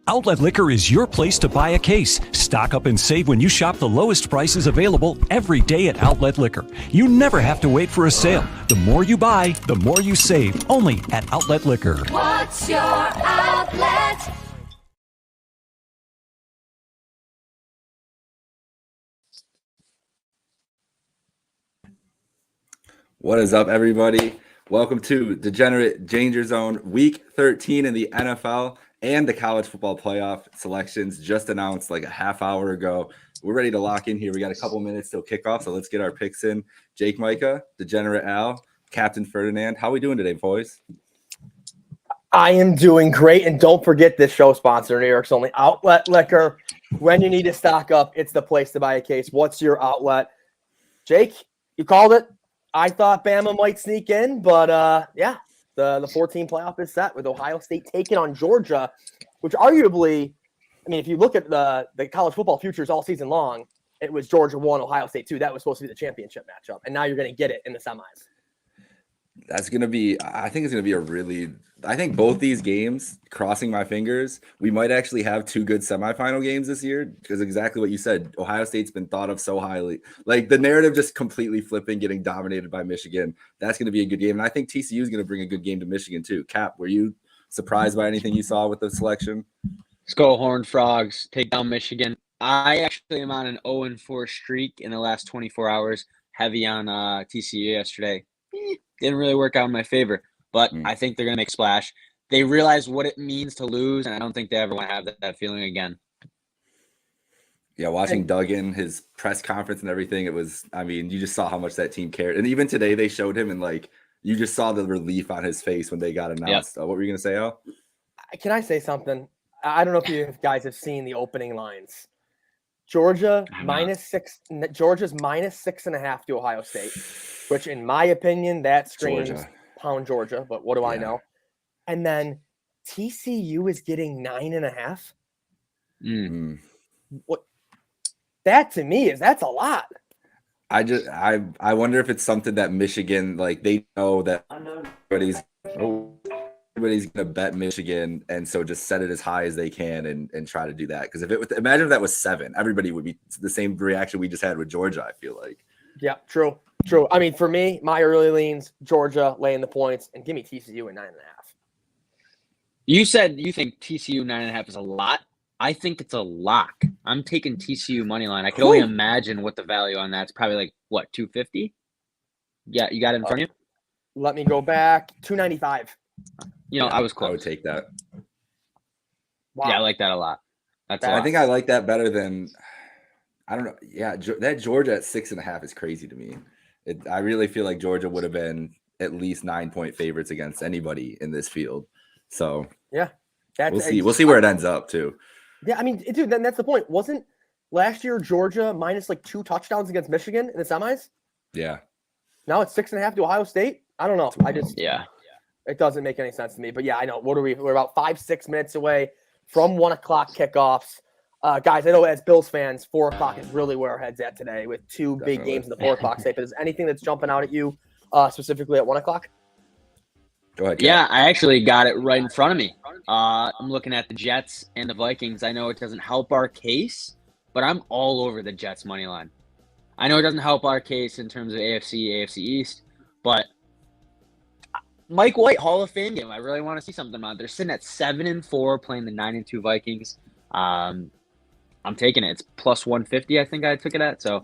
Outlet Liquor is your place to buy a case. Stock up and save when you shop the lowest prices available every day at Outlet Liquor. You never have to wait for a sale. The more you buy, the more you save. Only at Outlet Liquor. What's your outlet? What is up, everybody? Welcome to Degenerate Danger Zone, Week 13 in the NFL and the college football playoff selections just announced like a half hour ago. We're ready to lock in here. We got a couple minutes till kickoff, so let's get our picks in. Jake Micah, Degenerate Al, Captain Ferdinand. How are we doing today, boys? I am doing great, and don't forget this show sponsor, New York's only Outlet Liquor. When you need to stock up, it's the place to buy a case. What's your outlet? Jake, you called it. I thought Bama might sneak in, but yeah, the 14 playoff is set with Ohio State taking on Georgia, which arguably, I mean, if you look at the college football futures all season long, it was Georgia 1, Ohio State 2. That was supposed to be the championship matchup, and now you're going to get it in the semis. That's going to be, I think it's going to be I think both these games, crossing my fingers, we might actually have two good semifinal games this year because exactly what you said, Ohio State's been thought of so highly. Like the narrative just completely flipping, getting dominated by Michigan. That's going to be a good game. And I think TCU is going to bring a good game to Michigan too. Cap, were you surprised by anything you saw with the selection? Let's go Horned Frogs, take down Michigan. I actually am on an 0-4 streak in the last 24 hours, heavy on TCU yesterday. Didn't really work out in my favor, but I think they're going to make a splash. They realize what it means to lose, and I don't think they ever want to have that feeling again. Yeah, watching Duggan, his press conference and everything, it was, I mean, you just saw how much that team cared. And even today they showed him, and like, you just saw the relief on his face when they got announced. Yep. What were you going to say, Al? Can I say something? I don't know if you guys have seen the opening lines. Georgia's minus 6.5 to Ohio State, which in my opinion, that screams pound Georgia, but what do I know? And then TCU is getting 9.5. What that to me that's a lot. I wonder if it's something that Michigan, like they know that everybody's going to bet Michigan, and so just set it as high as they can and try to do that. Because imagine if that was 7, everybody would be the same reaction we just had with Georgia, I feel like. Yeah, true. I mean, for me, my early leans, Georgia laying the points, and give me TCU at 9.5. You said you think TCU 9.5 is a lot. I think it's a lock. I'm taking TCU money line. I can only imagine what the value on that's probably like what, 250? Yeah, you got it in front of you? Let me go back. 295. I was close. I would take that. Wow. Yeah, I like that a lot. I think I like that better than, I don't know. Yeah, that Georgia at 6.5 is crazy to me. I really feel like Georgia would have been at least 9-point favorites against anybody in this field. So yeah, we'll see. We'll see where it ends up too. Yeah, I mean, dude, then that's the point. Wasn't last year Georgia minus like 2 touchdowns against Michigan in the semis? Yeah. Now it's 6.5 to Ohio State. I don't know. It doesn't make any sense to me. But yeah, I know. What are we? We're about 5-6 minutes away from 1 o'clock kickoffs. Guys, I know as Bills fans, 4 o'clock is really where our head's at today with 2 big games in the 4 o'clock slate. But is anything that's jumping out at you specifically at 1 o'clock? Go ahead. Yeah, I actually got it right in front of me. I'm looking at the Jets and the Vikings. I know it doesn't help our case, but I'm all over the Jets money line. I know it doesn't help our case in terms of AFC East, but Mike White, Hall of Fame game. I really want to see something on it. They're sitting at 7-4 playing the 9-2 Vikings. I'm taking it. It's plus 150, I think I took it at. So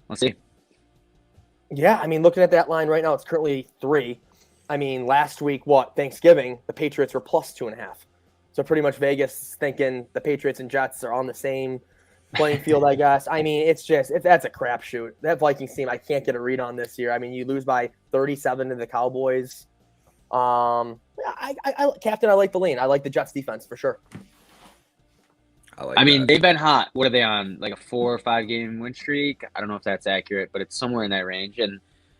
let's see. Yeah, I mean, looking at that line right now, it's currently 3. I mean, last week, Thanksgiving, the Patriots were plus 2.5. So pretty much Vegas thinking the Patriots and Jets are on the same playing field, I guess. I mean, that's a crapshoot. That Vikings team, I can't get a read on this year. I mean, you lose by 37 to the Cowboys. Captain, I like the lean. I like the Jets defense for sure. I mean, they've been hot. What are they on? Like a 4 or 5 game win streak? I don't know if that's accurate, but it's somewhere in that range. And,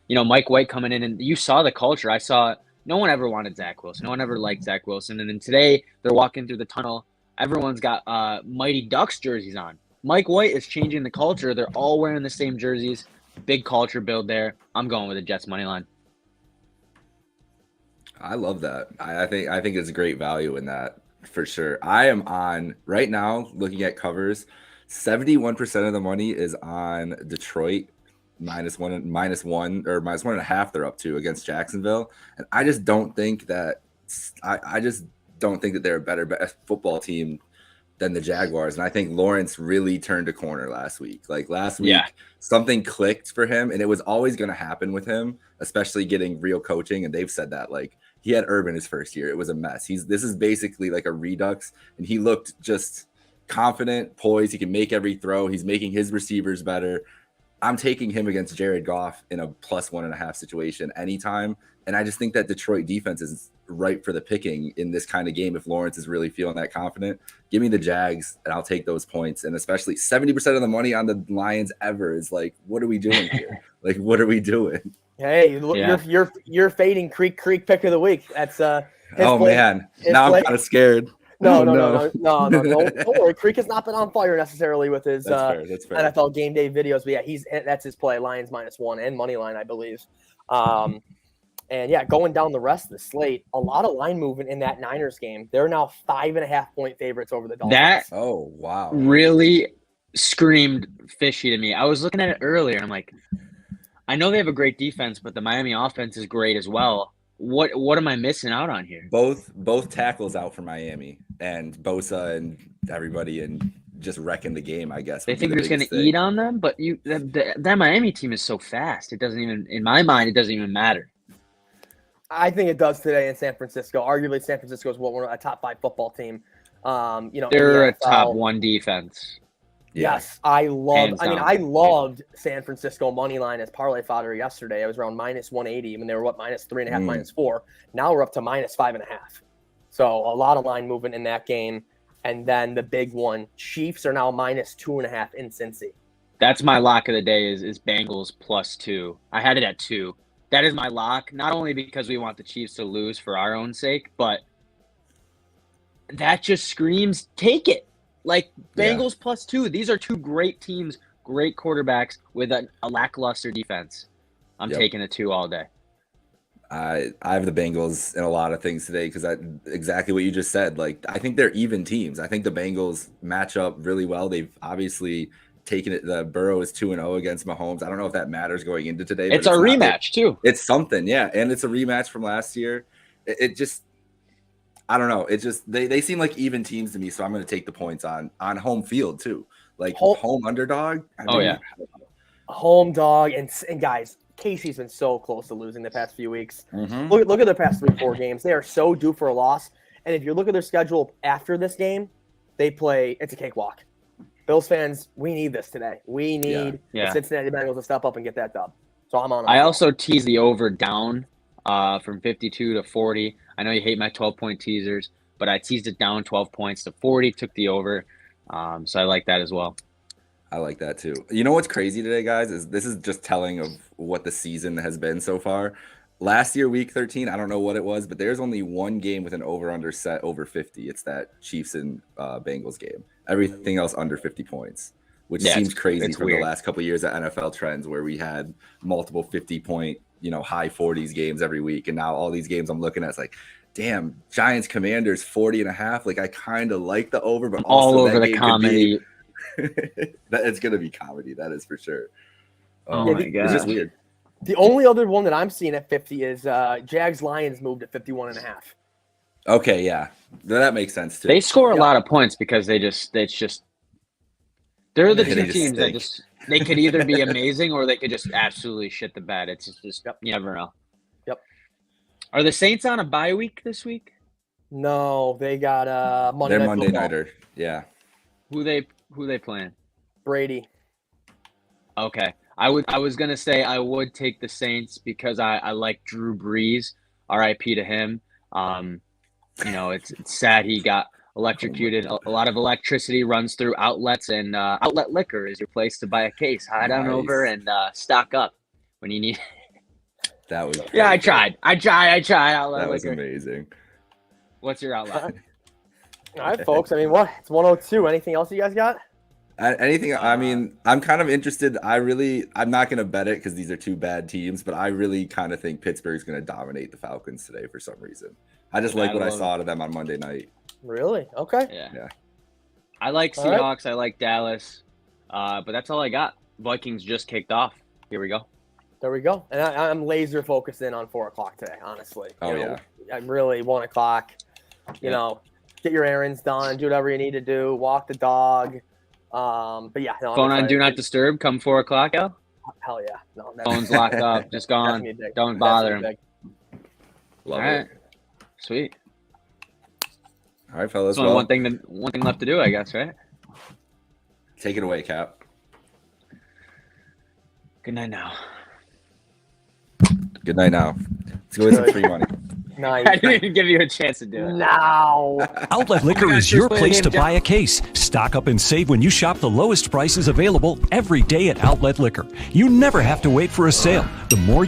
Mike White coming in, and you saw the culture. I saw no one ever wanted Zach Wilson. No one ever liked Zach Wilson. And then today they're walking through the tunnel. Everyone's got Mighty Ducks jerseys on. Mike White is changing the culture. They're all wearing the same jerseys. Big culture build there. I'm going with the Jets money line. I love that. I think it's great value in that For sure. I am on right now looking at covers. 71% of the money is on Detroit -1, -1, or -1.5 they're up to against Jacksonville. And I just don't think that I just don't think that they're a better football team than the Jaguars. And I think Lawrence really turned a corner last week. Like last week, something clicked for him, and it was always going to happen with him, especially getting real coaching. And they've said that, like, he had Urban his first year. It was a mess. This is basically like a redux, and he looked just confident, poised. He can make every throw. He's making his receivers better. I'm taking him against Jared Goff in a +1.5 situation anytime. And I just think that Detroit defense is ripe for the picking in this kind of game. If Lawrence is really feeling that confident, give me the Jags and I'll take those points. And especially 70% of the money on the Lions ever is like, what are we doing here? Like, what are we doing? Hey, you're fading Creek pick of the week. That's man, now I'm kind of scared. No. Don't worry. Creek has not been on fire necessarily with his That's fair. NFL game day videos, but yeah, that's his play. Lions -1 and money line, I believe. And yeah, going down the rest of the slate, a lot of line movement in that Niners game. They're now 5.5-point favorites over the Dolphins. Oh wow, really screamed fishy to me. I was looking at it earlier, and I'm like, I know they have a great defense, but the Miami offense is great as well. What am I missing out on here? Both tackles out for Miami, and Bosa and everybody, and just wrecking the game. I guess they think they're just going to eat on them, but that Miami team is so fast. It doesn't even, in my mind, it doesn't even matter. I think it does today in San Francisco. Arguably, San Francisco is a top 5 football team. They're a top 1 defense. Yes, I loved San Francisco money line as parlay fodder yesterday. I was around -180 when they were -3.5, -4. Now we're up to -5.5. So a lot of line movement in that game. And then the big one, Chiefs are now -2.5 in Cincy. That's my lock of the day is Bengals +2. I had it at 2. That is my lock, not only because we want the Chiefs to lose for our own sake, but that just screams take it. Like Bengals +2. These are two great teams, great quarterbacks with a lackluster defense. I'm taking a 2 all day. I have the Bengals in a lot of things today because exactly what you just said. Like, I think they're even teams. I think the Bengals match up really well. They've obviously taken it. The Burrow is 2-0 against Mahomes. I don't know if that matters going into today. It's a rematch too. It's something, yeah, and it's a rematch from last year. It just, I don't know. It just they seem like even teams to me. So I'm going to take the points on home field too, like home underdog. Home dog and guys. Casey's been so close to losing the past few weeks. Mm-hmm. Look at their past 3-4 games. They are so due for a loss. And if you look at their schedule after this game, they play. It's a cakewalk. Bills fans, we need this today. We need the Cincinnati Bengals to step up and get that dub. So I'm on. I also teased the over down from 52 to 40. I know you hate my 12-point teasers, but I teased it down 12 points to 40. Took the over, so I like that as well. I like that too. You know what's crazy today, guys, is this is just telling of what the season has been so far. Last year, week 13, I don't know what it was, but there's only one game with an over-under set over 50. It's that Chiefs and Bengals game. Everything else under 50 points, which seems crazy from the last couple of years of NFL trends where we had multiple 50-point, high 40s games every week. And now all these games I'm looking at, it's like, damn, Giants Commanders 40.5. Like, I kind of like the over, but also all over the comedy. It's going to be comedy. That is for sure. Oh my God. It's just weird. The only other one that I'm seeing at 50 is Jags Lions moved at 51.5. Okay, yeah. That makes sense too. They score a lot of points because they're the two teams that they could either be amazing or they could just absolutely shit the bed. It's just you never know. Yep. Are the Saints on a bye week this week? No, they got Monday. They're Night Monday Football. Nighter. Yeah. Who they playing? Brady. Okay. I was gonna say I would take the Saints because I like Drew Brees. R.I.P. to him. It's sad he got electrocuted. A lot of electricity runs through outlets, and Outlet Liquor is your place to buy a case. Hide on over and stock up when you need. That was. Yeah, I tried. Outlet That was Liquor. amazing. What's your outlet? All right, folks. I mean, what? It's 102. Anything else you guys got? Anything? I mean, I'm kind of interested. I'm not going to bet it because these are two bad teams, but I really kind of think Pittsburgh's going to dominate the Falcons today for some reason. I just like what I saw out of them on Monday night. Really? Okay. Yeah. Yeah. I like All right. Seahawks. I like Dallas. But that's all I got. Vikings just kicked off. Here we go. There we go. And I'm laser focused in on 4 o'clock today, honestly. Oh, You know, I'm really 1 o'clock. You know, get your errands done, do whatever you need to do, walk the dog. But yeah, no, I'm Phone on excited. Do Not Disturb come 4 o'clock, Al? Hell yeah. No, Phone's locked up. Just gone. Don't bother him. Love All right. it. Sweet. All right, fellas. There's only Well, one thing left to do, I guess, right? take it away, Cap. Good night now. Good night now. Let's go with some free money. Nice. I didn't even give you a chance to do it. Now. Outlet Liquor guys, is your just play place the to game, buy a case. Stock up and save when you shop the lowest prices available every day at Outlet Liquor. You never have to wait for a sale. The more you